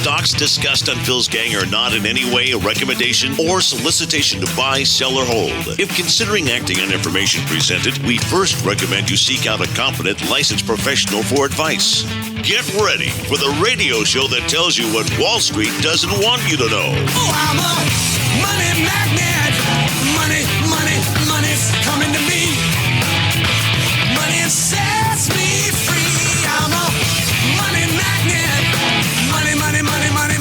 stocks discussed on Phil's Gang are not in any way a recommendation or solicitation to buy, sell, or hold. If considering acting on information presented, we first recommend you seek out a competent, licensed professional for advice. Get ready for the radio show that tells you what Wall Street doesn't want you to know. Oh, I'm a money magnet. Money's coming to me. Money sets me free. I'm a money magnet.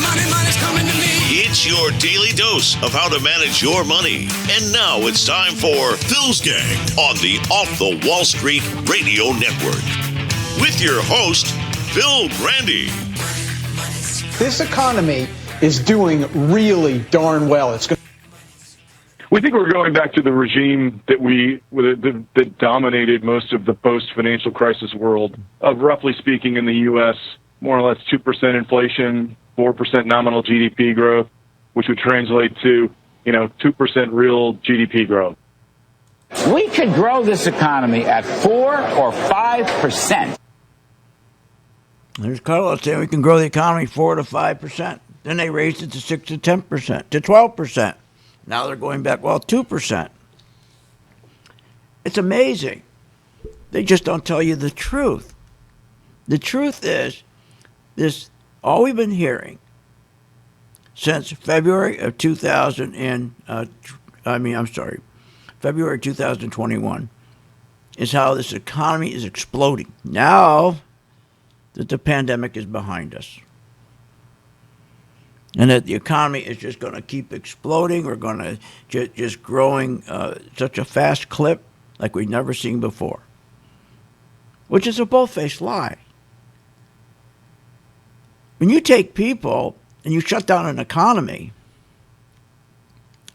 Money's coming to me. It's your daily dose of how to manage your money. And now it's time for Phil's Gang on the Off the Wall Street Radio Network. With your host, Phil Grande. This economy is doing really darn well. We think we're going back to the regime that dominated most of the post-financial crisis world of, roughly speaking, in the U.S., more or less 2% inflation, 4% nominal GDP growth, which would translate to, 2% real GDP growth. We could grow this economy at 4 or 5%. There's Carlos saying we can grow the economy 4 to 5%. Then they raised it to 6 to 10%, to 12%. Now they're going back, 2%. It's amazing. They just don't tell you the truth. The truth is, all we've been hearing since February 2021, is how this economy is exploding. Now that the pandemic is behind us. And that the economy is just going to keep exploding. We're going to just growing such a fast clip like we've never seen before. Which is a bold-faced lie. When you take people and you shut down an economy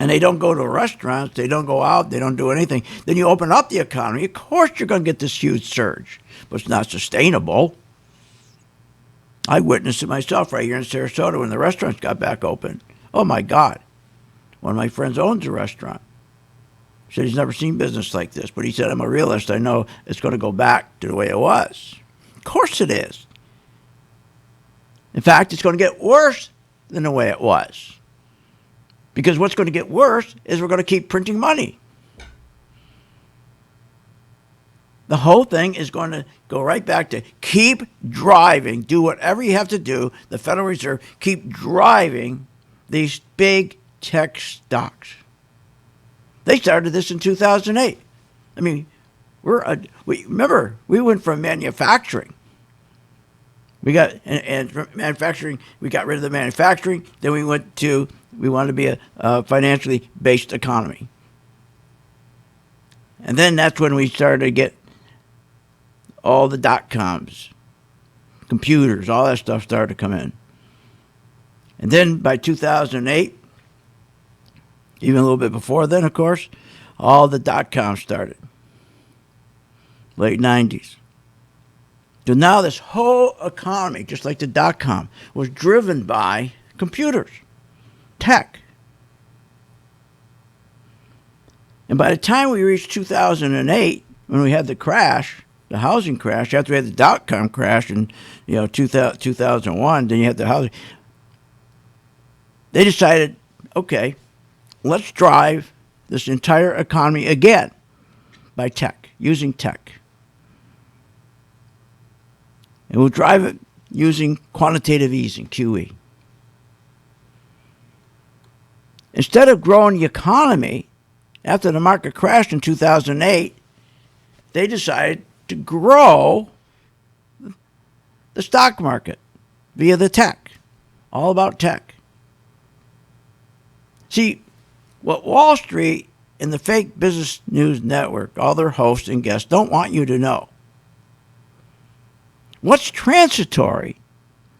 and they don't go to restaurants, they don't go out, they don't do anything, then you open up the economy, of course you're going to get this huge surge. But it's not sustainable. I witnessed it myself right here in Sarasota when the restaurants got back open. Oh, my God. One of my friends owns a restaurant. He said he's never seen business like this. But he said, I'm a realist. I know it's going to go back to the way it was. Of course it is. In fact, it's going to get worse than the way it was. Because what's going to get worse is we're going to keep printing money. The whole thing is going to go right back to keep driving, do whatever you have to do, the Federal Reserve, keep driving these big tech stocks. They started this in 2008. I mean, remember, we went from manufacturing. We got manufacturing, we got rid of the manufacturing, then we wanted to be a financially based economy. And then that's when we started to get all the dot-coms, computers, all that stuff started to come in. And then by 2008, even a little bit before then, of course, all the dot-coms started. Late 90s. So now this whole economy, just like the dot-com, was driven by computers, tech. And by the time we reached 2008, when we had the crash, the housing crash, after we had the dot-com crash in 2001, then you had the housing. They decided, okay, let's drive this entire economy again by tech, using tech. And we'll drive it using quantitative easing, QE. Instead of growing the economy, after the market crashed in 2008, they decided to grow the stock market via the tech. All about tech. See, what Wall Street and the fake business news network, all their hosts and guests, don't want you to know. What's transitory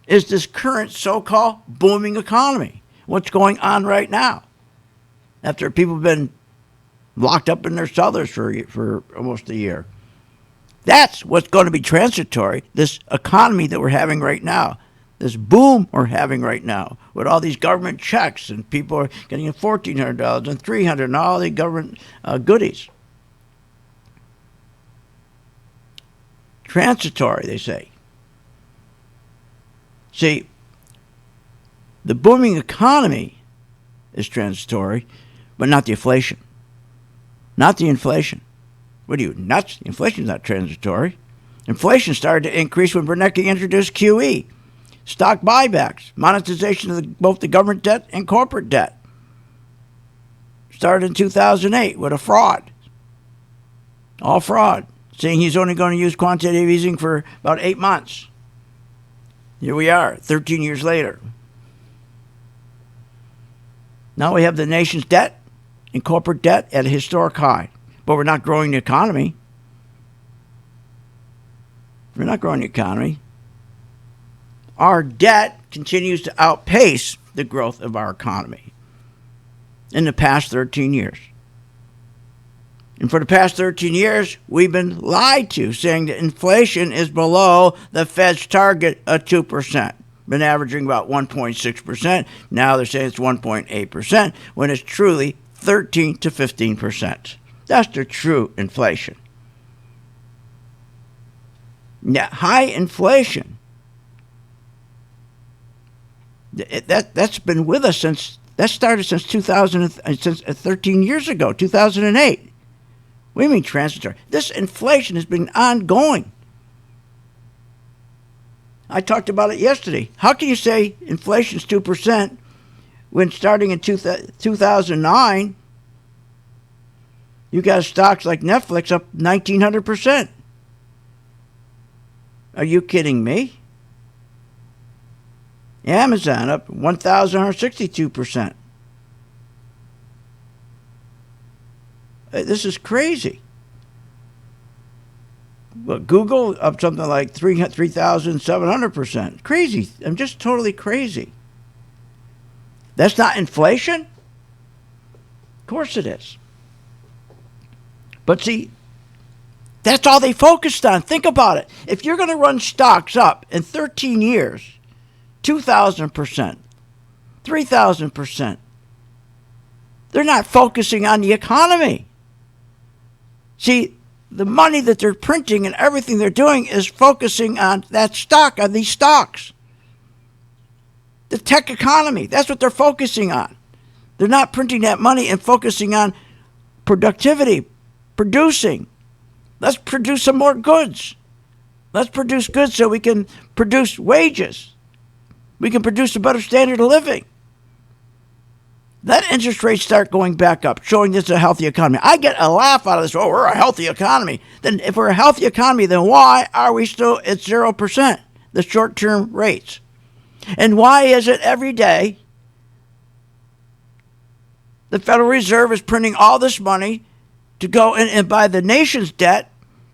is this current so-called booming economy. What's going on right now? After people have been locked up in their cellars for almost a year. That's what's going to be transitory, this economy that we're having right now, this boom we're having right now, with all these government checks and people are getting $1,400 and $300 and all the government goodies. Transitory, they say. See, The booming economy is transitory, but not the inflation. Not the inflation. What are you, nuts? Inflation's not transitory. Inflation started to increase when Bernanke introduced QE, stock buybacks, monetization of both the government debt and corporate debt. Started in 2008 with a fraud. All fraud. Saying he's only going to use quantitative easing for about 8 months. Here we are, 13 years later. Now we have the nation's debt and corporate debt at a historic high. But we're not growing the economy. We're not growing the economy. Our debt continues to outpace the growth of our economy in the past 13 years. And for the past 13 years, we've been lied to, saying that inflation is below the Fed's target of 2%. Been averaging about 1.6%. Now they're saying it's 1.8%, when it's truly 13 to 15%. That's the true inflation. Now, high inflation, that's been with us that started since 13 years ago, 2008. What do you mean transitory? This inflation has been ongoing. I talked about it yesterday. How can you say inflation's 2% when starting in 2009, you got stocks like Netflix up 1,900%? Are you kidding me? Amazon up 1,162%. This is crazy. But Google up something like 3,700%. Crazy. I'm just totally crazy. That's not inflation? Of course it is. But see, that's all they focused on. Think about it. If you're going to run stocks up in 13 years, 2,000%, 3,000%, they're not focusing on the economy. See, the money that they're printing and everything they're doing is focusing on that stock, on these stocks. The tech economy, that's what they're focusing on. They're not printing that money and focusing on productivity, producing. Let's produce some more goods. Let's produce goods so we can produce wages. We can produce a better standard of living. Let interest rates start going back up, showing this is a healthy economy. I get a laugh out of this. Oh, we're a healthy economy. Then if we're a healthy economy, then why are we still at 0%, the short-term rates? And why is it every day the Federal Reserve is printing all this money to go and buy the nation's debt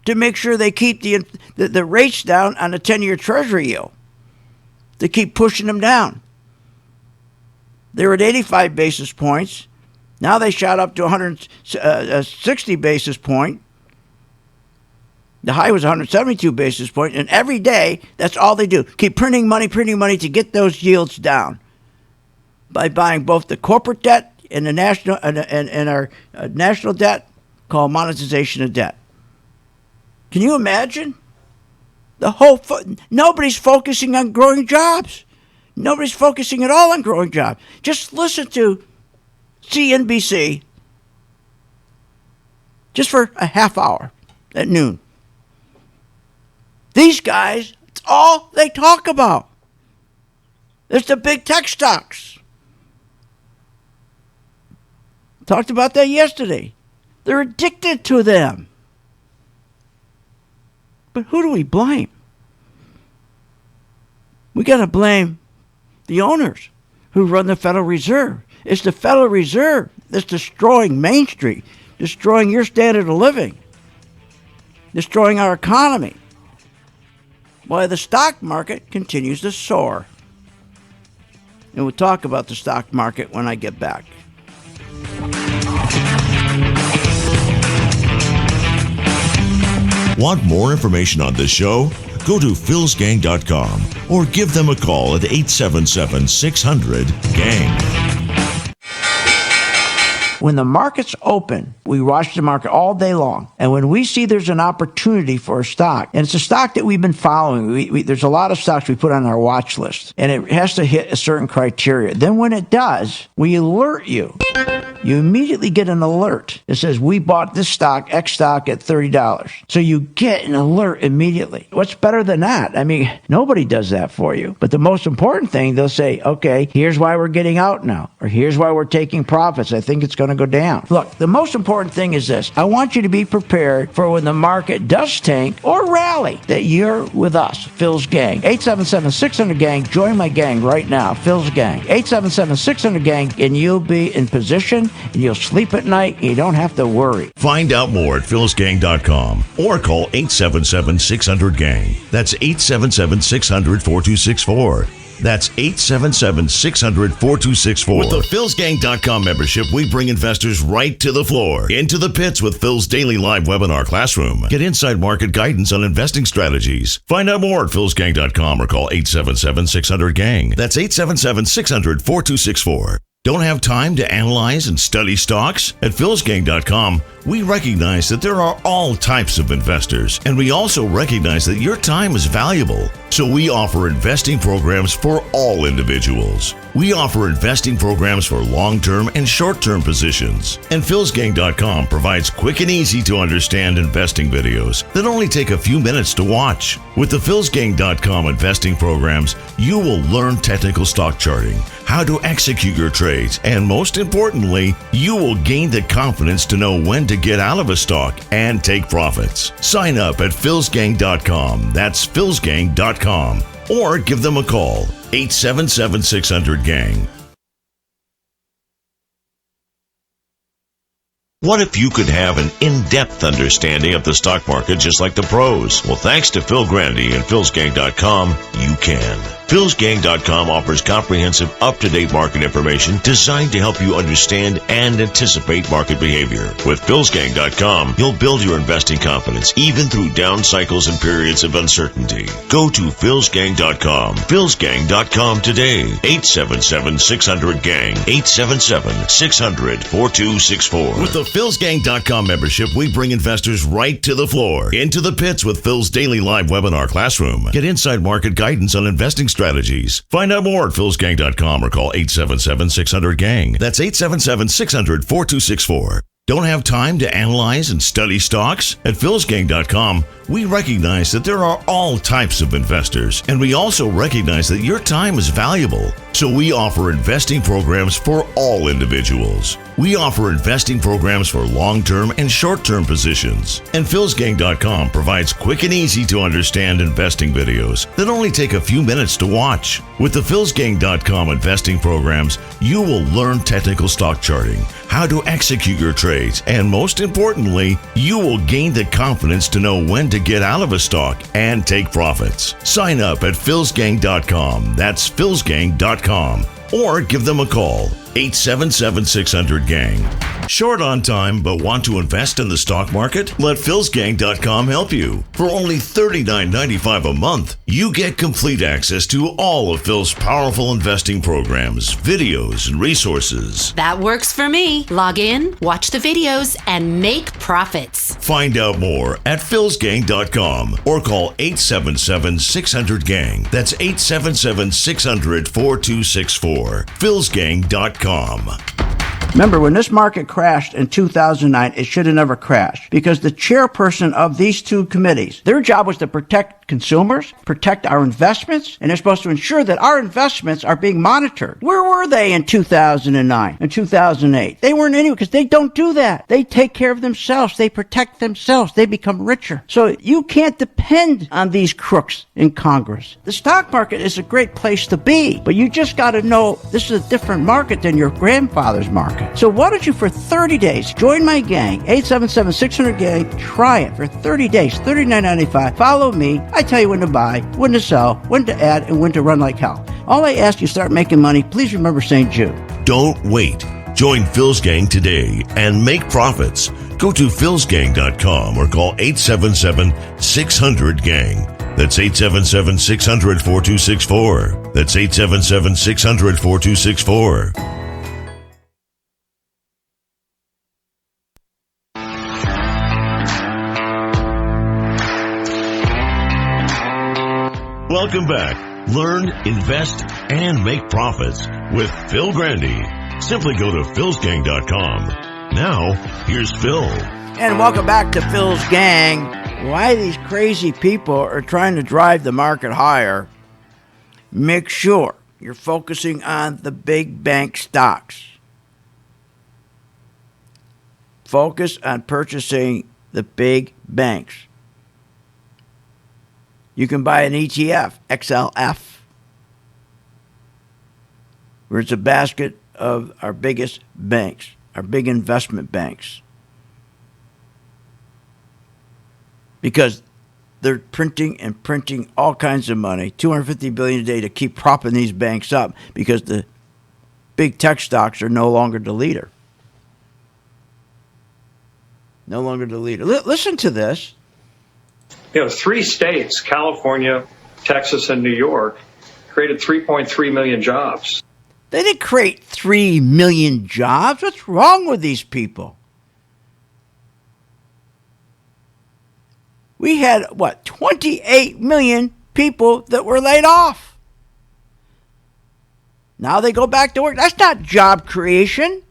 to make sure they keep the rates down on the 10-year Treasury yield, to keep pushing them down? They were at 85 basis points. Now they shot up to 160 basis point. The high was 172 basis point. And every day, that's all they do. Keep printing money to get those yields down by buying both the corporate debt and the national and our national debt, called monetization of debt. Can you imagine? Nobody's focusing on growing jobs. Nobody's focusing at all on growing jobs. Just listen to CNBC just for a half hour at noon. These guys, it's all they talk about. It's the big tech stocks. Talked about that yesterday. They're addicted to them. But who do we blame? We got to blame the owners who run the Federal Reserve. It's the Federal Reserve that's destroying Main Street, destroying your standard of living, destroying our economy, while the stock market continues to soar. And we'll talk about the stock market when I get back. Want more information on this show? Go to philsgang.com or give them a call at 877-600-GANG. When the market's open, we watch the market all day long. And when we see there's an opportunity for a stock, and it's a stock that we've been following, there's a lot of stocks we put on our watch list, and it has to hit a certain criteria. Then when it does, we alert you. You immediately get an alert that says, we bought this stock, X stock, at $30. So you get an alert immediately. What's better than that? I mean, nobody does that for you. But the most important thing, they'll say, okay, here's why we're getting out now, or here's why we're taking profits. I think it's going to go down. Look, the most important thing is this. I want you to be prepared for when the market does tank or rally, that you're with us, Phil's Gang. 877-600-GANG. Join my gang right now, Phil's Gang. 877-600-GANG, and you'll be in position, and you'll sleep at night, and you don't have to worry. Find out more at philsgang.com or call 877-600-GANG. That's 877-600-4264. That's 877-600-4264. With the philsgang.com membership, we bring investors right to the floor, into the pits with Phil's daily live webinar classroom. Get inside market guidance on investing strategies. Find out more at philsgang.com or call 877-600-GANG. That's 877-600-4264. Don't have time to analyze and study stocks? At philsgang.com, we recognize that there are all types of investors, and we also recognize that your time is valuable. So we offer investing programs for all individuals. We offer investing programs for long-term and short-term positions. And philsgang.com provides quick and easy to understand investing videos that only take a few minutes to watch. With the philsgang.com investing programs, you will learn technical stock charting, how to execute your trades, and most importantly, you will gain the confidence to know when to get out of a stock and take profits. Sign up at philsgang.com. That's philsgang.com. Or give them a call, 877-600-GANG. What if you could have an in-depth understanding of the stock market just like the pros? Well, thanks to Phil Grandy and philsgang.com, you can. philsgang.com offers comprehensive, up-to-date market information designed to help you understand and anticipate market behavior. With philsgang.com, you'll build your investing confidence even through down cycles and periods of uncertainty. Go to philsgang.com. philsgang.com today. 877-600-GANG. 877-600-4264. With the philsgang.com membership, we bring investors right to the floor, into the pits with Phil's daily live webinar classroom. Get inside market guidance on investing strategies. Find out more at philsgang.com or call 877-600-GANG. That's 877-600-4264. Don't have time to analyze and study stocks? At philsgang.com, we recognize that there are all types of investors, and we also recognize that your time is valuable. So we offer investing programs for all individuals. We offer investing programs for long-term and short-term positions. And philsgang.com provides quick and easy to understand investing videos that only take a few minutes to watch. With the philsgang.com investing programs, you will learn technical stock charting, how to execute your trades, and most importantly, you will gain the confidence to know when to get out of a stock and take profits. Sign up at philsgang.com. That's philsgang.com. Or give them a call, 877-600-GANG. Short on time but want to invest in the stock market? Let philsgang.com help you. For only $39.95 a month, you get complete access to all of Phil's powerful investing programs, videos, and resources. That works for me. Log in, watch the videos, and make profits. Find out more at philsgang.com or call 877-600-GANG. That's 877-600-4264. philsgang.com. Remember, when this market crashed in 2009, it should have never crashed because the chairperson of these two committees, their job was to protect consumers, protect our investments, and they're supposed to ensure that our investments are being monitored. Where were they in 2009 and 2008? They weren't anywhere because they don't do that. They take care of themselves. They protect themselves. They become richer. So you can't depend on these crooks in Congress. The stock market is a great place to be, but you just got to know this is a different market than your grandfather's market. So why don't you, for 30 days, join my gang, 877-600-GANG, try it for 30 days, $39.95. Follow me. I tell you when to buy, when to sell, when to add, and when to run like hell. All I ask you, start making money. Please remember St. Jude. Don't wait. Join Phil's Gang today and make profits. Go to philsgang.com or call 877-600-GANG. That's 877-600-4264. That's 877-600-4264. Welcome back. Learn, invest, and make profits with Phil Grandy. Simply go to philsgang.com. Now, here's Phil. And welcome back to Phil's Gang. Why these crazy people are trying to drive the market higher, make sure you're focusing on the big bank stocks. Focus on purchasing the big banks. You can buy an ETF, XLF, where it's a basket of our biggest banks, our big investment banks. Because they're printing and printing all kinds of money, $250 billion a day, to keep propping these banks up because the big tech stocks are no longer the leader. No longer the leader. Listen to this. 3 states, California, Texas, and New York, created 3.3 million jobs. They didn't create 3 million jobs. What's wrong with these people? We had, 28 million people that were laid off. Now they go back to work. That's not job creation.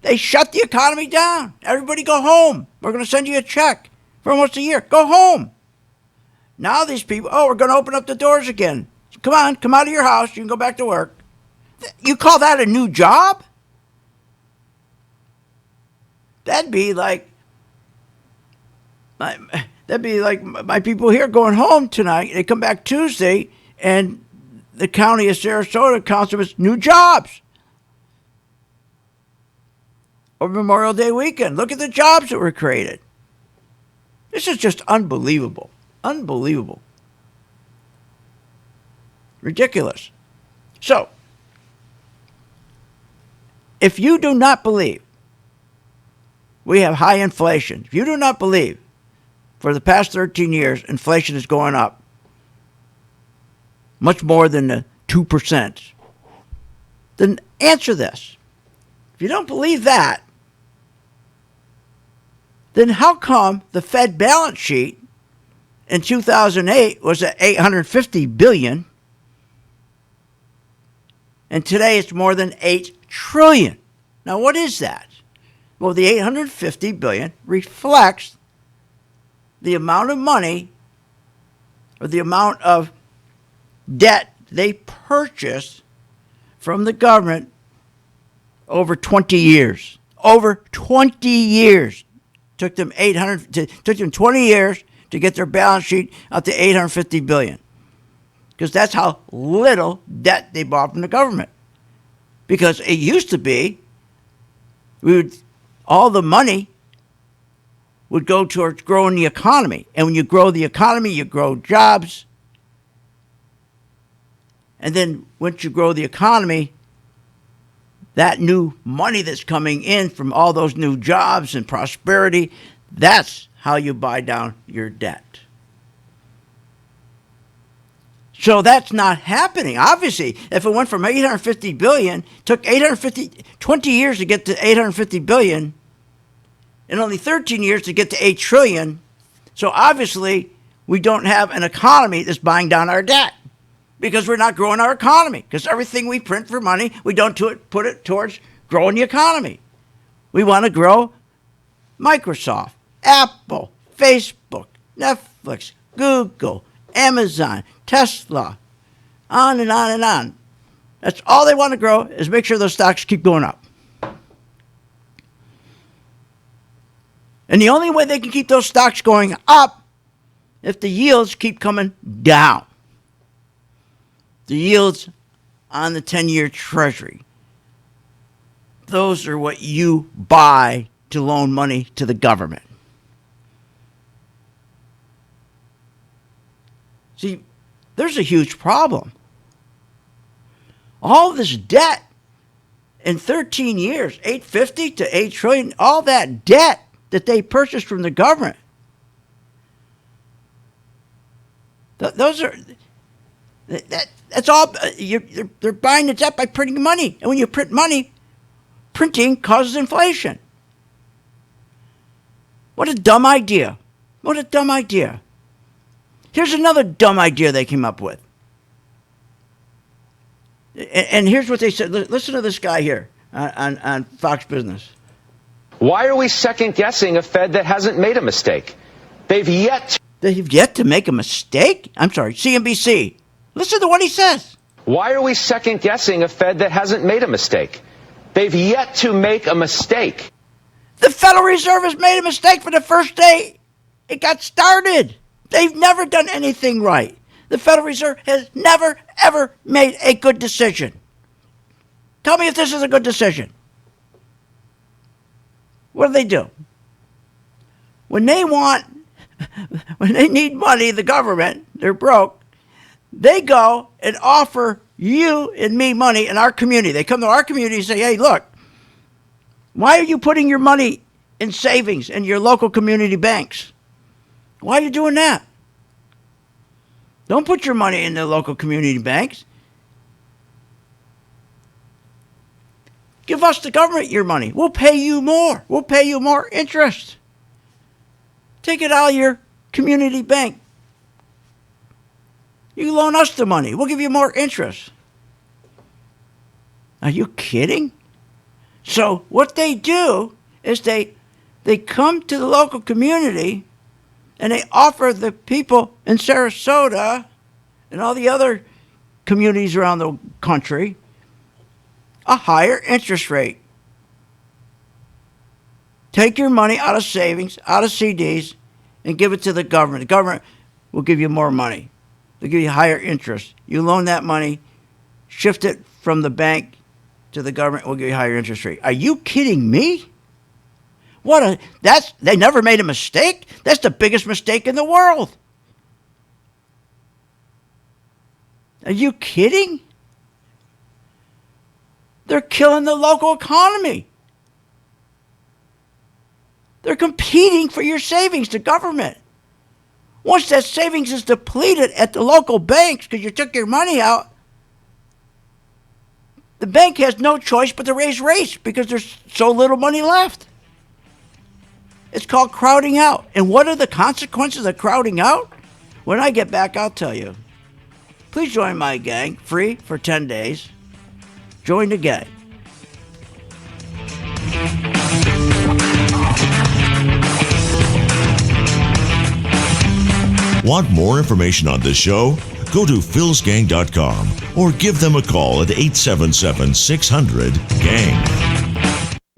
They shut the economy down. Everybody go home. We're going to send you a check for almost a year. Go home. Now these people, we're going to open up the doors again. Come on, come out of your house. You can go back to work. You call that a new job? That'd be like my people here going home tonight. They come back Tuesday, and the county of Sarasota counts them as new jobs. Over Memorial Day weekend, look at the jobs that were created. This is just unbelievable. Unbelievable. Ridiculous. So, if you do not believe we have high inflation, if you do not believe for the past 13 years inflation is going up much more than the 2%, then answer this. If you don't believe that, then how come the Fed balance sheet in 2008 was at $850 billion, and today it's more than $8 trillion? Now, what is that? Well, the $850 billion reflects the amount of money or the amount of debt they purchased from the government over 20 years. Over 20 years. Took them 20 years to get their balance sheet up to $850 billion. Because that's how little debt they bought from the government. Because it used to be, all the money would go towards growing the economy. And when you grow the economy, you grow jobs. And then once you grow the economy, that new money that's coming in from all those new jobs and prosperity, that's how you buy down your debt. So that's not happening. Obviously, if it went from $850 billion, took 20 years to get to $850 billion, and only 13 years to get to $8 trillion. So obviously, we don't have an economy that's buying down our debt because we're not growing our economy. Because everything we print for money, we don't put it towards growing the economy. We want to grow Microsoft, Apple, Facebook, Netflix, Google, Amazon, Tesla, on and on and on. That's all they want to grow, is make sure those stocks keep going up. And the only way they can keep those stocks going up if the yields keep coming down. The yields on the 10-year Treasury. Those are what you buy to loan money to the government. See, there's a huge problem. All this debt in 13 years, $850 to $8 trillion, all that debt that they purchased from the government. Those are, that's all, they're buying the debt by printing money. And when you print money, printing causes inflation. What a dumb idea. What a dumb idea. Here's another dumb idea they came up with. And here's what they said. Listen to this guy here on Fox Business. Why are we second-guessing a Fed that hasn't made a mistake? They've yet to make a mistake? I'm sorry, CNBC. Listen to what he says. Why are we second-guessing a Fed that hasn't made a mistake? They've yet to make a mistake. The Federal Reserve has made a mistake from the first day it got started. They've never done anything right. The Federal Reserve has never, ever made a good decision. Tell me if this is a good decision. What do? When they need money, the government, they're broke, they go and offer you and me money in our community. They come to our community and say, hey, look, why are you putting your money in savings in your local community banks? Why are you doing that? Don't put your money in the local community banks. Give us, the government, your money. We'll pay you more. We'll pay you more interest. Take it out of your community bank. You loan us the money. We'll give you more interest. Are you kidding? So what they do is they come to the local community and they offer the people in Sarasota and all the other communities around the country a higher interest rate. Take your money out of savings, out of CDs, and give it to the government. The government will give you more money. They'll give you higher interest. You loan that money, shift it from the bank to the government, will give you a higher interest rate. Are you kidding me? They never made a mistake? That's the biggest mistake in the world. Are you kidding? They're killing the local economy. They're competing for your savings, the government. Once that savings is depleted at the local banks because you took your money out, the bank has no choice but to raise rates because there's so little money left. It's called crowding out. And what are the consequences of crowding out? When I get back, I'll tell you. Please join my gang, free for 10 days. Join the gang. Want more information on this show? Go to philsgang.com or give them a call at 877-600-GANG.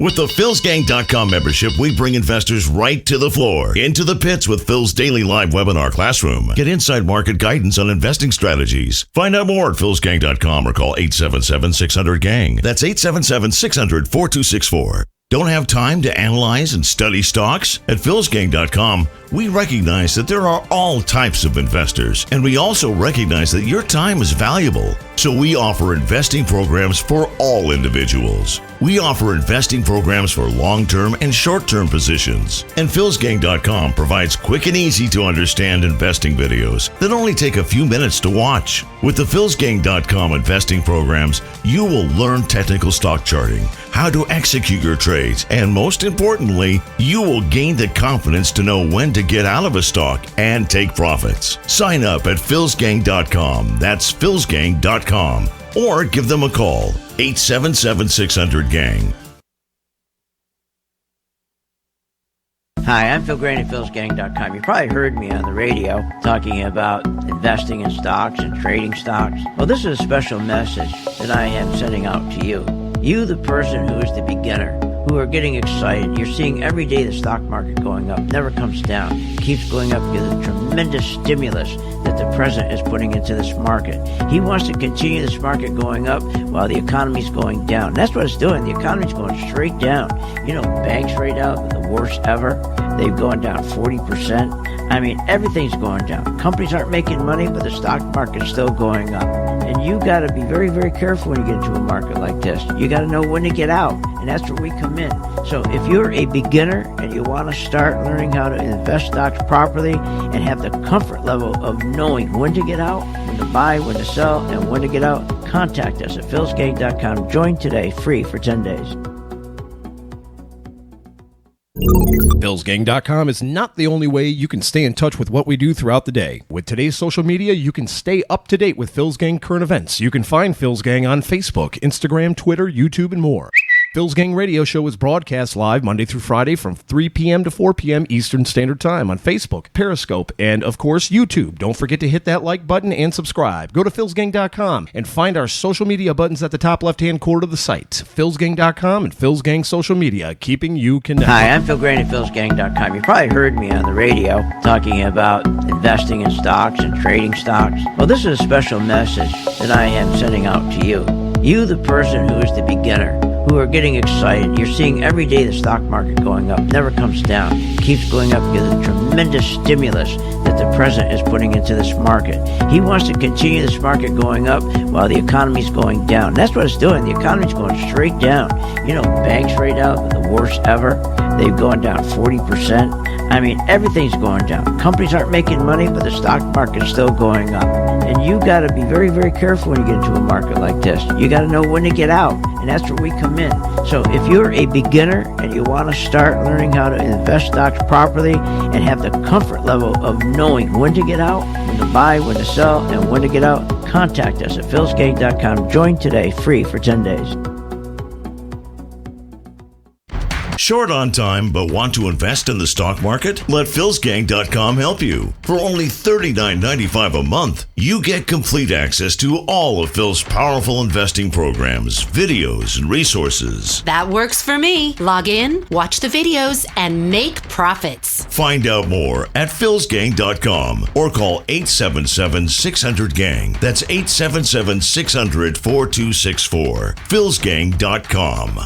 With the philsgang.com membership, we bring investors right to the floor, into the pits with Phil's daily live webinar classroom. Get inside market guidance on investing strategies. Find out more at philsgang.com or call 877-600-GANG. That's 877-600-4264. Don't have time to analyze and study stocks? At philsgang.com, we recognize that there are all types of investors, and we also recognize that your time is valuable. So we offer investing programs for all individuals. We offer investing programs for long-term and short-term positions. And philsgang.com provides quick and easy to understand investing videos that only take a few minutes to watch. With the philsgang.com investing programs, you will learn technical stock charting, how to execute your trades, and most importantly, you will gain the confidence to know when to get out of a stock and take profits. Sign up at philsgang.com. That's philsgang.com. Or give them a call, 877-600-GANG. Hi, I'm Phil Grain at philsgang.com. You probably heard me on the radio talking about investing in stocks and trading stocks. Well, this is a special message that I am sending out to you. You, the person who is the beginner, who are getting excited. You're seeing every day the stock market going up, never comes down, keeps going up because of the tremendous stimulus that the president is putting into this market. He wants to continue this market going up while the economy's going down. That's what it's doing. The economy's going straight down. You know, banks right now, the worst ever. They've gone down 40%. I mean, everything's going down. Companies aren't making money, but the stock market's still going up. And you got to be very, very careful when you get into a market like this. You got to know when to get out, and that's where we come in. So if you're a beginner and you want to start learning how to invest stocks properly and have the comfort level of knowing when to get out, when to buy, when to sell, and when to get out, contact us at philsgang.com. Join today, free for 10 days. PhilsGang.com is not the only way you can stay in touch with what we do throughout the day. With today's social media, you can stay up to date with Phil's Gang current events. You can find Phil's Gang on Facebook, Instagram, Twitter, YouTube, and more. Phil's Gang Radio Show is broadcast live Monday through Friday from 3 p.m. to 4 p.m. Eastern Standard Time on Facebook, Periscope, and, of course, YouTube. Don't forget to hit that like button and subscribe. Go to PhilsGang.com and find our social media buttons at the top left-hand corner of the site. PhilsGang.com and Phil's Gang Social Media, keeping you connected. Hi, I'm Phil Graney, PhilsGang.com. You probably heard me on the radio talking about investing in stocks and trading stocks. Well, this is a special message that I am sending out to you. You, the person who is the beginner, who are getting excited. You're seeing every day the stock market going up, never comes down, keeps going up because of the tremendous stimulus that the president is putting into this market. He wants to continue this market going up while the economy's going down. That's what it's doing. The economy's going straight down. You know, banks right now are the worst ever. They've gone down 40%. I mean, everything's going down. Companies aren't making money, but the stock market's still going up. And you got to be very, very careful when you get into a market like this. You got to know when to get out, and that's where we come in. So if you're a beginner and you want to start learning how to invest stocks properly and have the comfort level of knowing when to get out, when to buy, when to sell, and when to get out, contact us at philsgang.com. Join today, free for 10 days. Short on time but want to invest in the stock market? Let philsgang.com help you. For only $39.95 a month, you get complete access to all of Phil's powerful investing programs, videos, and resources. That works for me. Log in, watch the videos, and make profits. Find out more at philsgang.com or call 877-600-GANG. That's 877-600-4264. philsgang.com.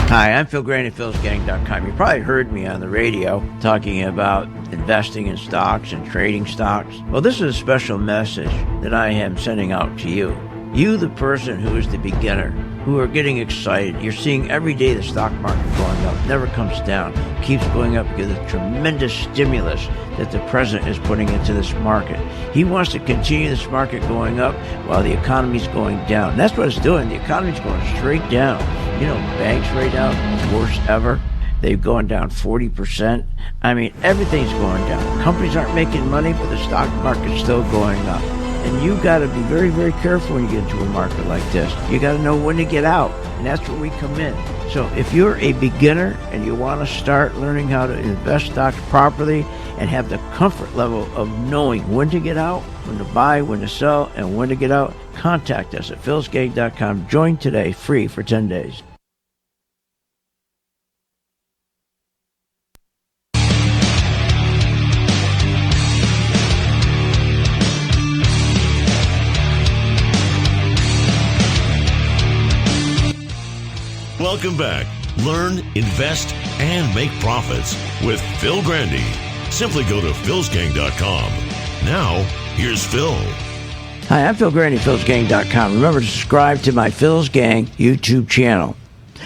Hi, I'm Phil Graney, PhilsGang.com. You probably heard me on the radio talking about investing in stocks and trading stocks. Well, this is a special message that I am sending out to you. You, the person who is the beginner, who are getting excited. You're seeing every day the stock market going up, never comes down, keeps going up because of the tremendous stimulus that the president is putting into this market. He wants to continue this market going up while the economy's going down. That's what it's doing. The economy's going straight down. You know, banks right now, worst ever. They've gone down 40%. I mean, everything's going down. Companies aren't making money, but the stock market's still going up. And you got to be very, very careful when you get into a market like this. You got to know when to get out, and that's where we come in. So if you're a beginner and you want to start learning how to invest stocks properly and have the comfort level of knowing when to get out, when to buy, when to sell, and when to get out, contact us at philsgang.com. Join today, free for 10 days. Welcome back. Learn, invest, and make profits with Phil Grandy. Simply go to philsgang.com. Now, here's Phil. Hi, I'm Phil Grandy, philsgang.com. Remember to subscribe to my Phil's Gang YouTube channel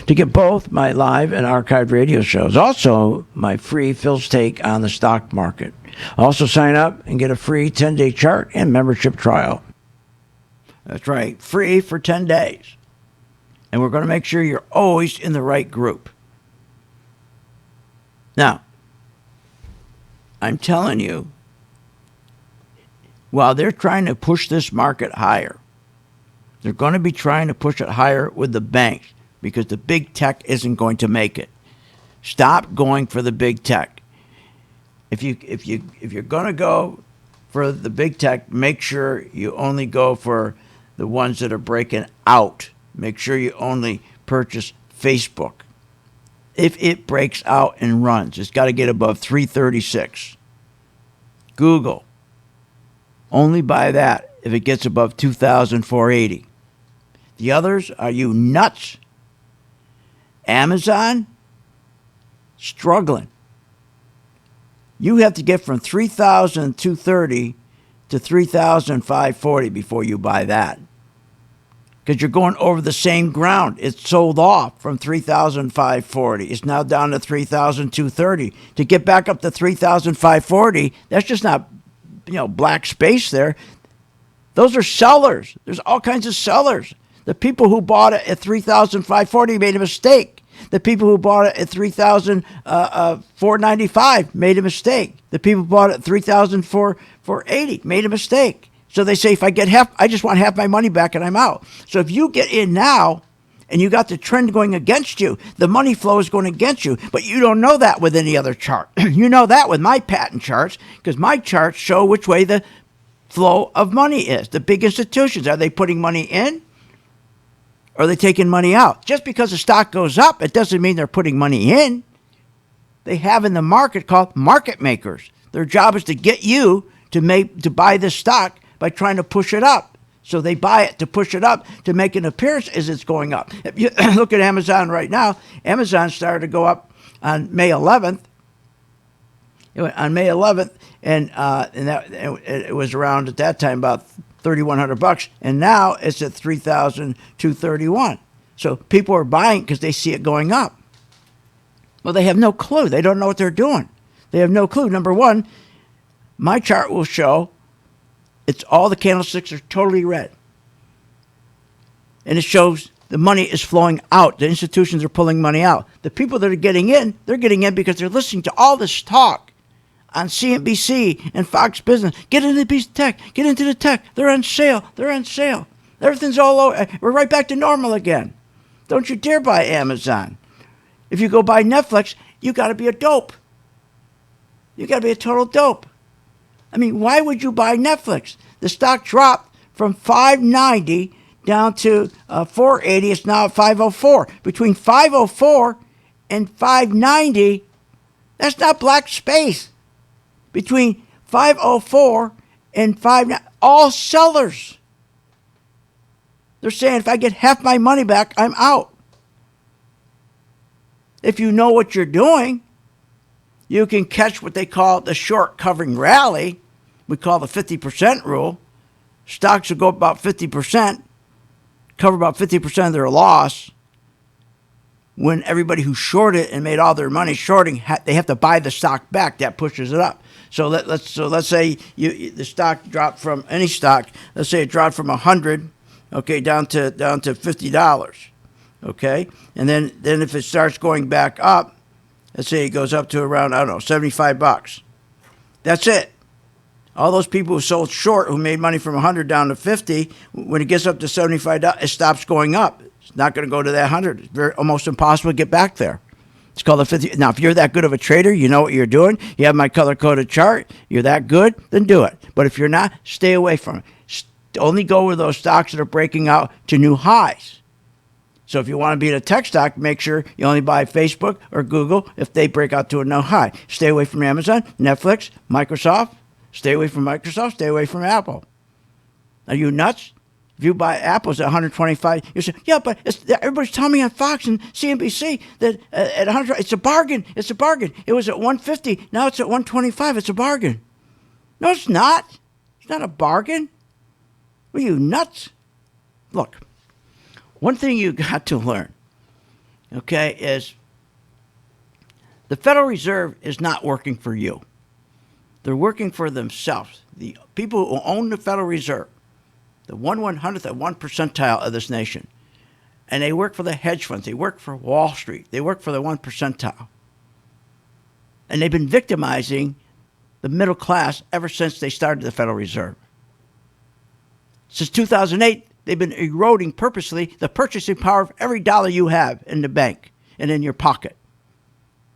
to get both my live and archived radio shows. Also, my free Phil's Take on the stock market. Also, sign up and get a free 10-day chart and membership trial. That's right, free for 10 days. And we're going to make sure you're always in the right group. Now, I'm telling you, while they're trying to push this market higher, they're going to be trying to push it higher with the banks because the big tech isn't going to make it. Stop going for the big tech. If you're going to go for the big tech, make sure you only go for the ones that are breaking out. Make sure you only purchase Facebook. If it breaks out and runs, it's got to get above 336. Google. Only buy that if it gets above 2,480. The others, are you nuts? Amazon? Struggling. You have to get from 3,230 to 3,540 before you buy that. Because you're going over the same ground. It's sold off from 3,540. It's now down to 3,230. To get back up to 3,540, that's just not, black space there. Those are sellers. There's all kinds of sellers. The people who bought it at 3,540 made a mistake. The people who bought it at $3,495 made a mistake. The people who bought it at $3,480 made a mistake. So they say, if I get half, I just want half my money back and I'm out. So if you get in now and you got the trend going against you, the money flow is going against you. But you don't know that with any other chart. You know that with my patent charts, because my charts show which way the flow of money is. The big institutions, are they putting money in? Or are they taking money out? Just because the stock goes up, it doesn't mean they're putting money in. They have in the market called market makers. Their job is to get you to buy this stock by trying to push it up. So they buy it to push it up to make an appearance as it's going up. If you look at Amazon right now, Amazon started to go up on May 11th. On May 11th, and it was around at that time about $3,100, and now it's at $3,231. So people are buying because they see it going up. Well, they have no clue. They don't know what they're doing. They have no clue. Number one, my chart will show it's all the candlesticks are totally red, and it shows the money is flowing out. The institutions are pulling money out. The people that are getting in, they're getting in because they're listening to all this talk on CNBC and Fox Business. Get into the tech. Get into the tech. They're on sale. They're on sale. Everything's all over. We're right back to normal again. Don't you dare buy Amazon. If you go buy Netflix, you got to be a dope. You got to be a total dope. I mean, why would you buy Netflix? The stock dropped from $5.90 down to $4.80. It's now at $5.04. Between $5.04 and $5.90, that's not black space. Between $5.04 and $5.90, all sellers. They're saying if I get half my money back, I'm out. If you know what you're doing, you can catch what they call the short covering rally. We call the 50% rule. Stocks will go up about 50%, cover about 50% of their loss. When everybody who shorted and made all their money shorting, they have to buy the stock back. That pushes it up. So let's say the stock dropped from any stock. Let's say it dropped from 100, okay, down to $50, okay, and then if it starts going back up, let's say it goes up to around, I don't know, $75. That's it. All those people who sold short, who made money from 100 down to 50, when it gets up to $75, it stops going up. It's not going to go to that 100. It's almost impossible to get back there. It's called a 50. Now, if you're that good of a trader, you know what you're doing, you have my color-coded chart, you're that good, then do it. But if you're not, stay away from it. Only go with those stocks that are breaking out to new highs. So if you want to be in a tech stock, make sure you only buy Facebook or Google if they break out to a new high. Stay away from Amazon, Netflix, Microsoft. Stay away from Microsoft. Stay away from Apple. Are you nuts? If you buy Apple's at 125, you say, yeah, but everybody's telling me on Fox and CNBC that at 100, it's a bargain. It's a bargain. It was at 150. Now it's at 125. It's a bargain. No, it's not. It's not a bargain. Are you nuts? Look, one thing you got to learn, okay, is the Federal Reserve is not working for you. They're working for themselves. The people who own the Federal Reserve, the 1/100th of 1 percentile of this nation. And they work for the hedge funds. They work for Wall Street. They work for the 1 percentile. And they've been victimizing the middle class ever since they started the Federal Reserve. Since 2008, they've been eroding purposely the purchasing power of every dollar you have in the bank and in your pocket.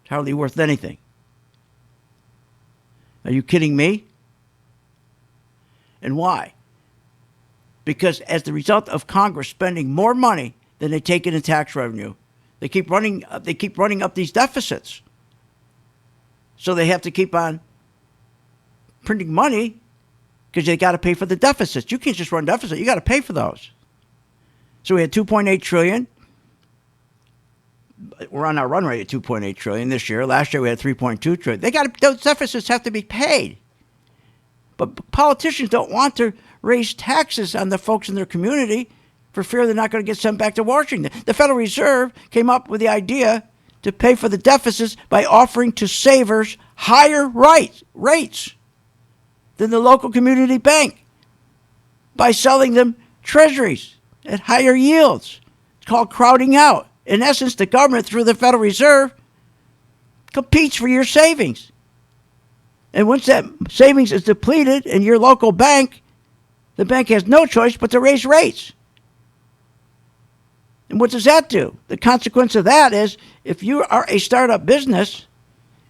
It's hardly worth anything. Are you kidding me? And why? Because as the result of Congress spending more money than they take in tax revenue, they keep running up these deficits. So they have to keep on printing money because they got to pay for the deficits. You can't just run deficit. You got to pay for those. So we had $2.8 trillion. We're on our run rate at $2.8 trillion this year. Last year we had $3.2 trillion. Those deficits have to be paid. But politicians don't want to raise taxes on the folks in their community for fear they're not going to get sent back to Washington. The Federal Reserve came up with the idea to pay for the deficits by offering to savers higher rates than the local community bank by selling them treasuries at higher yields. It's called crowding out. In essence, the government, through the Federal Reserve, competes for your savings. And once that savings is depleted in your local bank, the bank has no choice but to raise rates. And what does that do? The consequence of that is if you are a startup business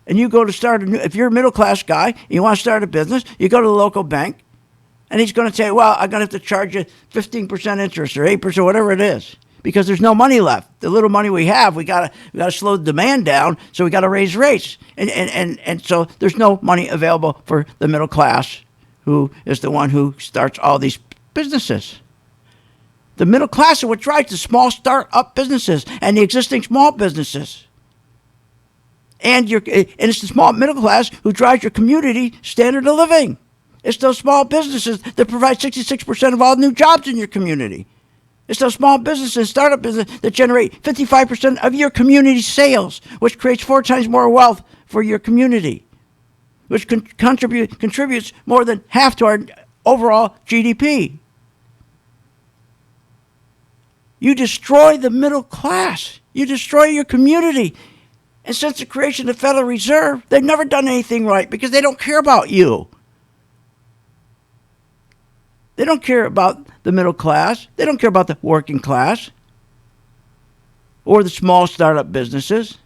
and you go to start if you're a middle class guy and you want to start a business, you go to the local bank and he's going to say, well, I'm going to have to charge you 15% interest or 8%, whatever it is, because there's no money left. The little money we have, we got to slow the demand down, so we got to raise rates. And so there's no money available for the middle class, who is the one who starts all these businesses. The middle class is what drives the small start-up businesses and the existing small businesses. And it's the small middle class who drives your community standard of living. It's those small businesses that provide 66% of all new jobs in your community. It's those small businesses, startup businesses that generate 55% of your community sales, which creates 4 times more wealth for your community, which contributes more than half to our overall GDP. You destroy the middle class. You destroy your community. And since the creation of the Federal Reserve, they've never done anything right because they don't care about you. They don't care about the middle class. They don't care about the working class or the small startup businesses.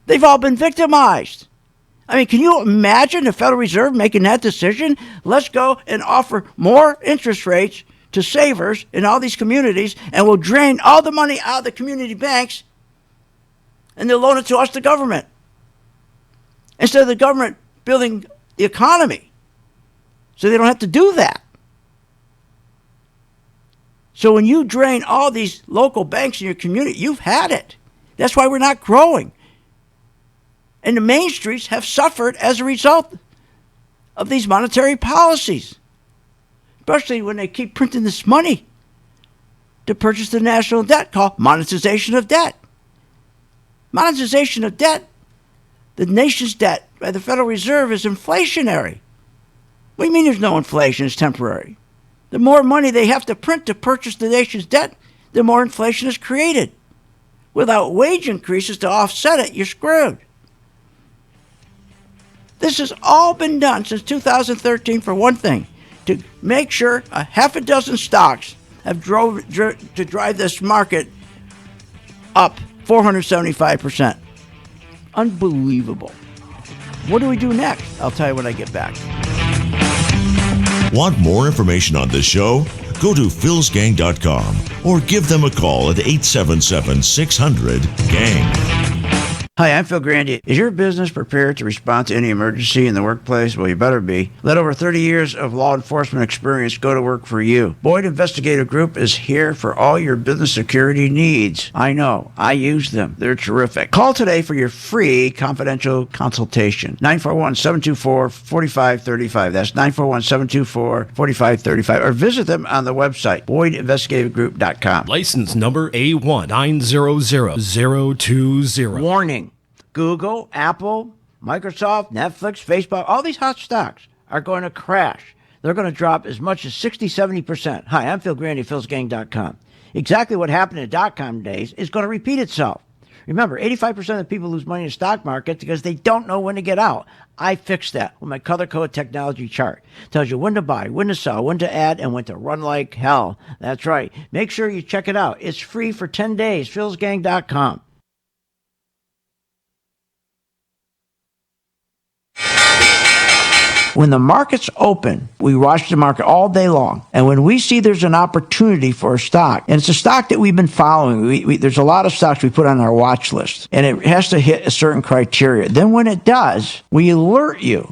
They've all been victimized. I mean, can you imagine the Federal Reserve making that decision? Let's go and offer more interest rates to savers in all these communities, and we'll drain all the money out of the community banks, and they'll loan it to us, the government. Instead of the government building the economy, so they don't have to do that. So when you drain all these local banks in your community, you've had it. That's why we're not growing. And the main streets have suffered as a result of these monetary policies, especially when they keep printing this money to purchase the national debt called monetization of debt. Monetization of debt, the nation's debt by the Federal Reserve, is inflationary. What do you mean there's no inflation? It's temporary. The more money they have to print to purchase the nation's debt, the more inflation is created. Without wage increases to offset it, you're screwed. This has all been done since 2013 for one thing, to make sure a half a dozen stocks have to drive this market up 475%. Unbelievable. What do we do next? I'll tell you when I get back. Want more information on this show? Go to philsgang.com or give them a call at 877-600-GANG. Hi, I'm Phil Grandy. Is your business prepared to respond to any emergency in the workplace? Well, you better be. Let over 30 years of law enforcement experience go to work for you. Boyd Investigative Group is here for all your business security needs. I know. I use them. They're terrific. Call today for your free confidential consultation. 941-724-4535. That's 941-724-4535. Or visit them on the website, BoydInvestigativeGroup.com. License number A1900020. Warning. Google, Apple, Microsoft, Netflix, Facebook, all these hot stocks are going to crash. They're going to drop as much as 60-70%. Hi, I'm Phil Grandy, philsgang.com. Exactly what happened in the dot-com days is going to repeat itself. Remember, 85% of people lose money in the stock market because they don't know when to get out. I fixed that with my color-coded technology chart. It tells you when to buy, when to sell, when to add, and when to run like hell. That's right. Make sure you check it out. It's free for 10 days, philsgang.com. When the market's open, we watch the market all day long. And when we see there's an opportunity for a stock, and it's a stock that we've been following, there's a lot of stocks we put on our watch list, and it has to hit a certain criteria. Then when it does, we alert you.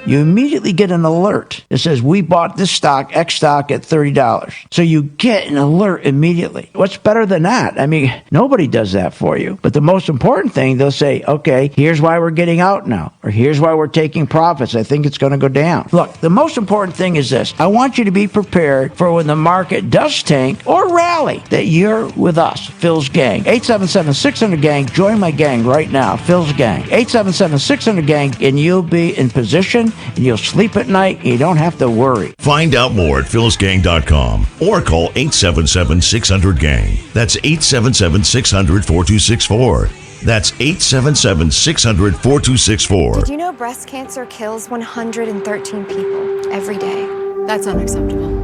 You immediately get an alert that says, we bought this stock, X stock, at $30. So you get an alert immediately. What's better than that? I mean, nobody does that for you. But the most important thing, they'll say, okay, here's why we're getting out now, or here's why we're taking profits. I think it's going to go down. Look, the most important thing is this. I want you to be prepared for when the market does tank or rally, that you're with us, Phil's Gang. 877-600-GANG. Join my gang right now, Phil's Gang. 877-600-GANG, and you'll be in position and you'll sleep at night and you don't have to worry. Find out more at philsgang.com or call 877-600-GANG. That's 877-600-4264. That's 877-600-4264. Did you know breast cancer kills 113 people every day? That's unacceptable.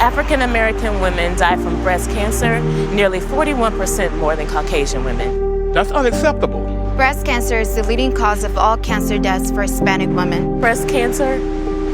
African American women die from breast cancer nearly 41% more than Caucasian women. That's unacceptable. Breast cancer is the leading cause of all cancer deaths for Hispanic women. Breast cancer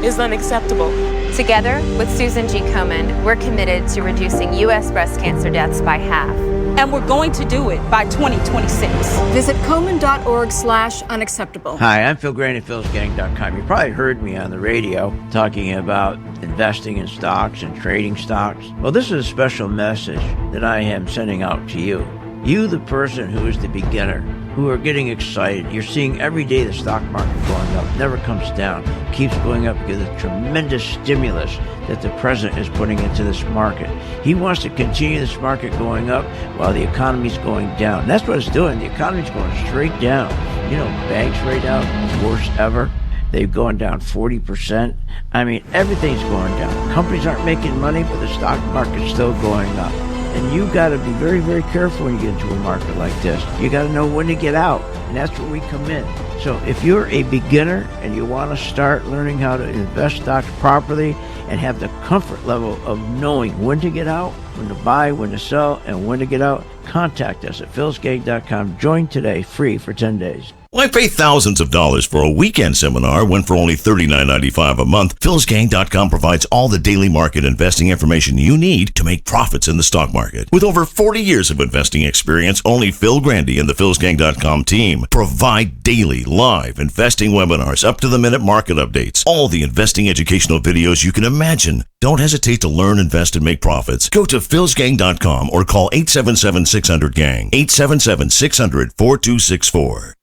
is unacceptable. Together with Susan G. Komen, we're committed to reducing U.S. breast cancer deaths by half. And we're going to do it by 2026. Visit Komen.org/unacceptable. Hi, I'm Phil Grain at philsgang.com. You probably heard me on the radio talking about investing in stocks and trading stocks. Well, this is a special message that I am sending out to you. You, the person who is the beginner, who are getting excited. You're seeing every day the stock market going up, never comes down, keeps going up because of the tremendous stimulus that the president is putting into this market. He wants to continue this market going up while the economy's going down. And that's what it's doing. The economy's going straight down. You know, banks right now, worst ever. They've gone down 40%. I mean, everything's going down. Companies aren't making money, but the stock market's still going up. And you got to be very, very careful when you get into a market like this. You got to know when to get out, and that's where we come in. So if you're a beginner and you want to start learning how to invest stocks properly and have the comfort level of knowing when to get out, when to buy, when to sell, and when to get out, contact us at philsgang.com. Join today, free for 10 days. Why pay thousands of dollars for a weekend seminar when for only $39.95 a month, philsgang.com provides all the daily market investing information you need to make profits in the stock market. With over 40 years of investing experience, only Phil Grandy and the philsgang.com team provide daily live investing webinars, up-to-the-minute market updates, all the investing educational videos you can imagine. Don't hesitate to learn, invest, and make profits. Go to philsgang.com or call 877-600-GANG, 877-600-4264.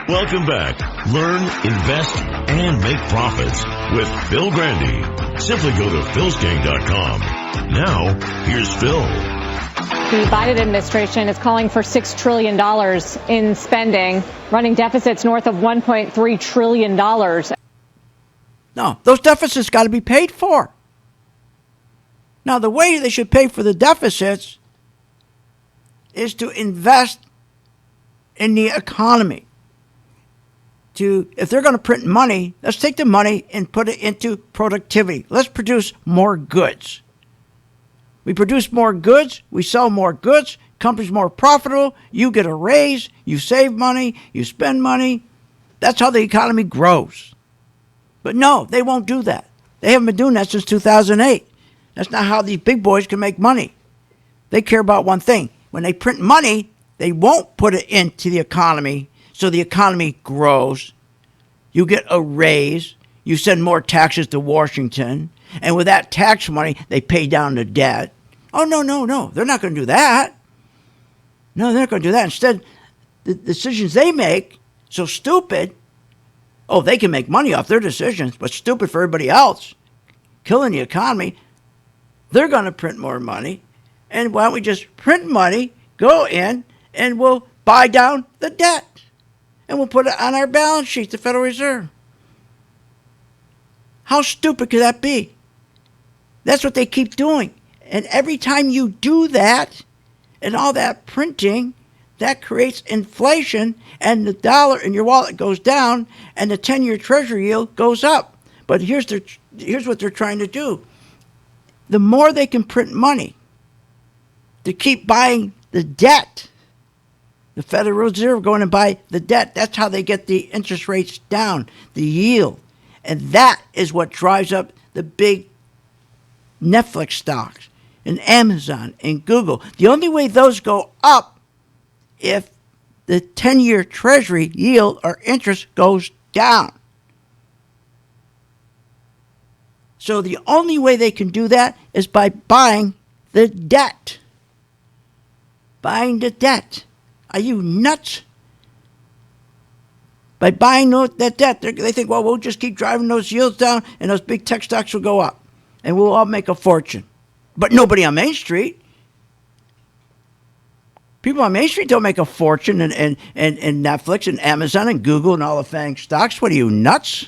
Welcome back. Learn, invest, and make profits with Phil Grandy. Simply go to philsgang.com. Now, here's Phil. The Biden administration is calling for $6 trillion in spending, running deficits north of $1.3 trillion. No, those deficits got to be paid for. Now, the way they should pay for the deficits is to invest in the economy. If they're going to print money, let's take the money and put it into productivity. Let's produce more goods. We produce more goods, we sell more goods, company's more profitable, you get a raise, you save money, you spend money. That's how the economy grows. But no, they won't do that. They haven't been doing that since 2008. That's not how these big boys can make money. They care about one thing. When they print money, they won't put it into the economy. So the economy grows, you get a raise, you send more taxes to Washington, and with that tax money, they pay down the debt. Oh, no, they're not going to do that. No, they're not going to do that. Instead, the decisions they make, so stupid, they can make money off their decisions, but stupid for everybody else, killing the economy, they're going to print more money, and why don't we just print money, go in, and we'll buy down the debt. And we'll put it on our balance sheet, the Federal Reserve. How stupid could that be? That's what they keep doing. And every time you do that, and all that printing, that creates inflation, and the dollar in your wallet goes down, and the 10-year Treasury yield goes up. But here's what they're trying to do. The more they can print money to keep buying the debt, the Federal Reserve going to buy the debt. That's how they get the interest rates down, the yield. And that is what drives up the big Netflix stocks and Amazon and Google. The only way those go up if the 10-year Treasury yield or interest goes down. So the only way they can do that is by buying the debt. Buying the debt. Are you nuts? By buying that debt, they think, well, we'll just keep driving those yields down and those big tech stocks will go up. and we'll all make a fortune. But nobody on Main Street. People on Main Street don't make a fortune in Netflix and Amazon and Google and all the FANG stocks. What are you, nuts?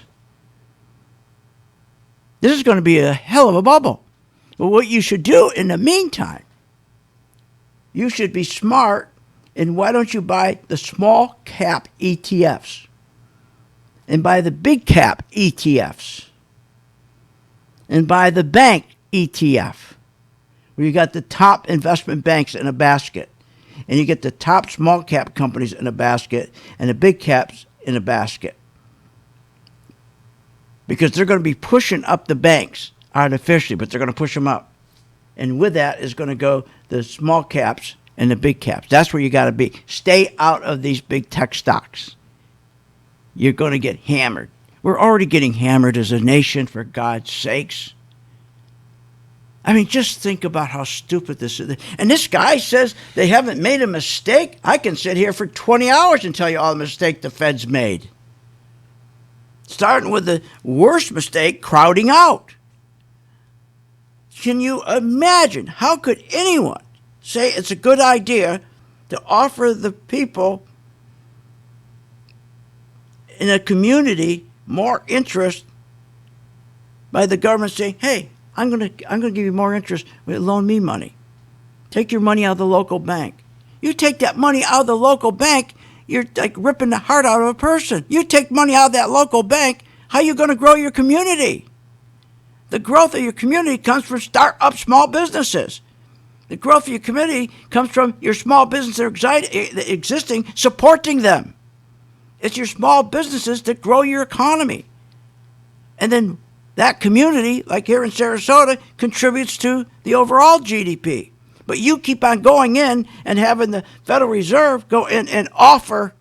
This is going to be a hell of a bubble. But what you should do in the meantime, you should be smart, and why don't you buy the small cap ETFs and buy the big cap ETFs and buy the bank ETF, where you got the top investment banks in a basket, and you get the top small cap companies in a basket and the big caps in a basket. Because they're going to be pushing up the banks artificially, but they're going to push them up. And with that is going to go the small caps and the big caps. That's where you got to be. Stay out of these big tech stocks. You're going to get hammered. We're already getting hammered as a nation, for God's sakes. I mean, just think about how stupid this is. And this guy says they haven't made a mistake. I can sit here for 20 hours and tell you all the mistake the Fed's made. Starting with the worst mistake, crowding out. Can you imagine? How could anyone say it's a good idea to offer the people in a community more interest by the government saying, hey, I'm going to give you more interest. Loan me money. Take your money out of the local bank. You take that money out of the local bank, you're like ripping the heart out of a person. You take money out of that local bank, how are you going to grow your community? The growth of your community comes from start-up small businesses. The growth of your community comes from your small businesses that are existing, supporting them. It's your small businesses that grow your economy. And then that community, like here in Sarasota, contributes to the overall GDP. But you keep on going in and having the Federal Reserve go in and offer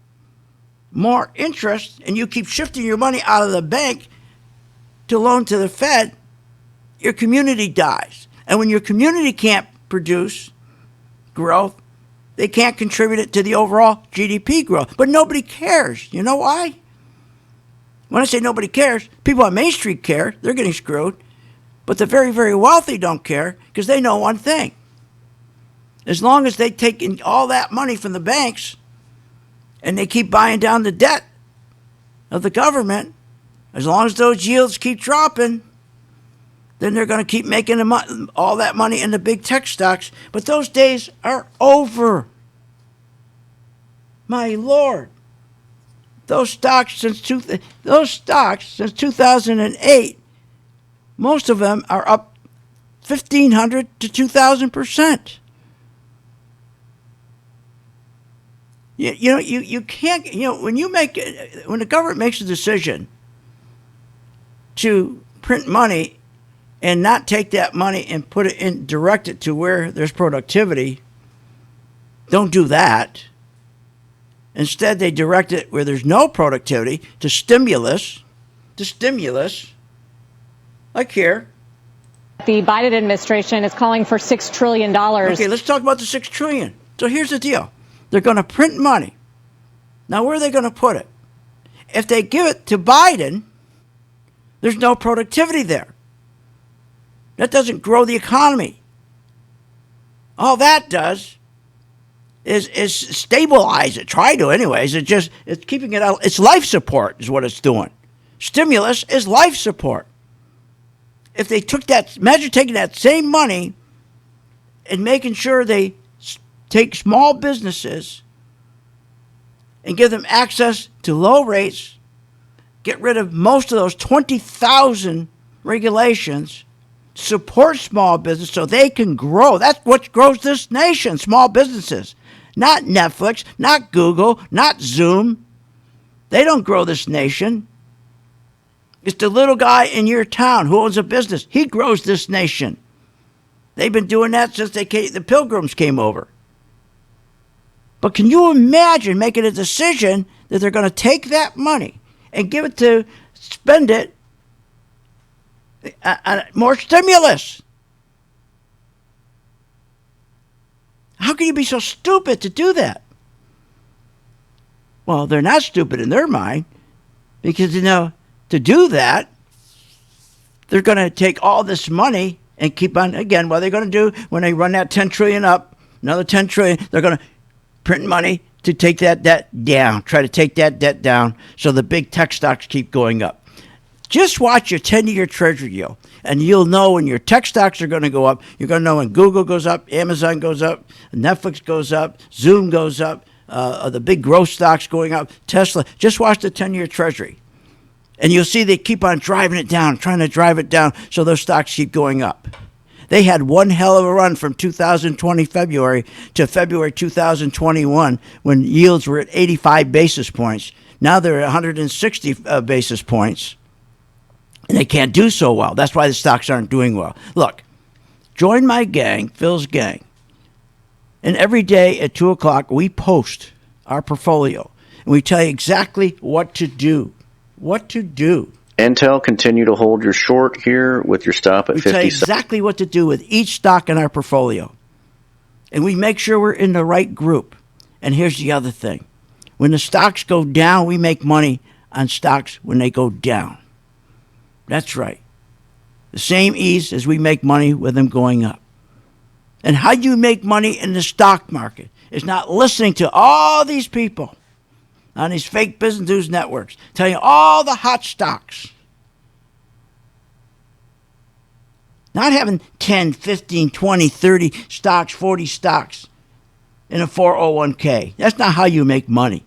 more interest, and you keep shifting your money out of the bank to loan to the Fed, your community dies. And when your community can't produce growth, they can't contribute it to the overall GDP growth. But nobody cares. You know why? When I say nobody cares, people on Main Street care. They're getting screwed. But the very, very wealthy don't care, because they know one thing. As long as they take in all that money from the banks and they keep buying down the debt of the government, as long as those yields keep dropping, then they're going to keep making all that money in the big tech stocks. But those days are over. My Lord. Those stocks since 2008, most of them are up 1,500 to 2,000%. You can't, when the government makes a decision to print money and not take that money and put it in, direct it to where there's productivity, don't do that. Instead, they direct it where there's no productivity to stimulus, like here. The Biden administration is calling for $6 trillion. Okay, let's talk about the $6 trillion. So here's the deal. They're going to print money. Now, where are they going to put it? If they give it to Biden, there's no productivity there. That doesn't grow the economy. All that does is stabilize it. Try to anyways. It's keeping it out. It's life support is what it's doing. Stimulus is life support. If they took that, imagine taking that same money and making sure they take small businesses and give them access to low rates, get rid of most of those 20,000 regulations, support small business so they can grow. That's what grows this nation, small businesses. Not Netflix, not Google, not Zoom. They don't grow this nation. It's the little guy in your town who owns a business. He grows this nation. They've been doing that since the Pilgrims came over. But can you imagine making a decision that they're going to take that money and spend it on more stimulus? How can you be so stupid to do that? Well, they're not stupid in their mind, because, to do that, they're going to take all this money and keep on, again, what are they going to do when they run that $10 trillion up, another $10 trillion, they're going to print money to take that debt down, try to take that debt down so the big tech stocks keep going up. Just watch your 10-year Treasury yield, and you'll know when your tech stocks are going to go up. You're going to know when Google goes up, Amazon goes up, Netflix goes up, Zoom goes up, the big growth stocks going up, Tesla. Just watch the 10-year Treasury. And you'll see they keep on driving it down, trying to drive it down so those stocks keep going up. They had one hell of a run from 2020 February to February 2021 when yields were at 85 basis points. Now they're at 160 basis points, and they can't do so well. That's why the stocks aren't doing well. Look, join my gang, Phil's gang, and every day at 2 o'clock we post our portfolio, and we tell you exactly what to do. What to do. Intel, continue to hold your short here with your stop at 50 We tell you exactly what to do with each stock in our portfolio. And we make sure we're in the right group. And here's the other thing. When the stocks go down, we make money on stocks when they go down. That's right. The same ease as we make money with them going up. And how you make money in the stock market is not listening to all these people on these fake business news networks, telling you all the hot stocks. Not having 10, 15, 20, 30 stocks, 40 stocks in a 401k. That's not how you make money.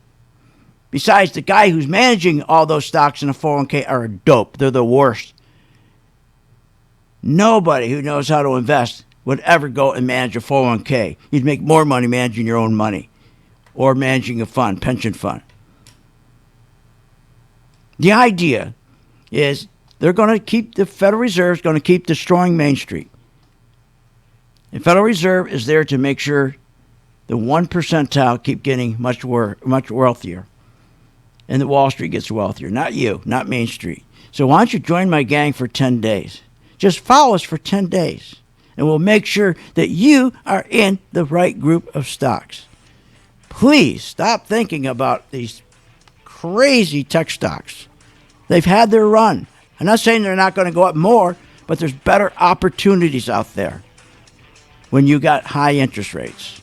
Besides, the guy who's managing all those stocks in a 401k are a dope. They're the worst. Nobody who knows how to invest would ever go and manage a 401k. You'd make more money managing your own money or managing a fund, pension fund. The idea is they're going to keep, the Federal Reserve is going to keep destroying Main Street. The Federal Reserve is there to make sure the 1 percentile keep getting much wealthier. And the Wall Street gets wealthier. Not you, not Main Street. So why don't you join my gang for 10 days? Just follow us for 10 days. And we'll make sure that you are in the right group of stocks. Please stop thinking about these crazy tech stocks. They've had their run. I'm not saying they're not going to go up more, but there's better opportunities out there when you got high interest rates.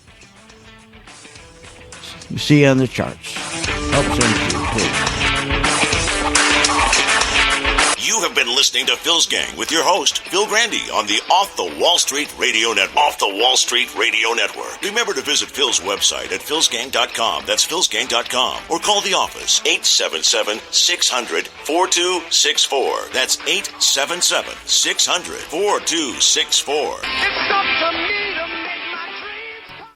See you on the charts. Helps you, please. You have been listening to Phil's Gang with your host, Phil Grandy, on the Off the Wall Street Radio Network. Off the Wall Street Radio Network. Remember to visit Phil's website at philsgang.com. That's philsgang.com. Or call the office, 877-600-4264. That's 877-600-4264. It's up to me.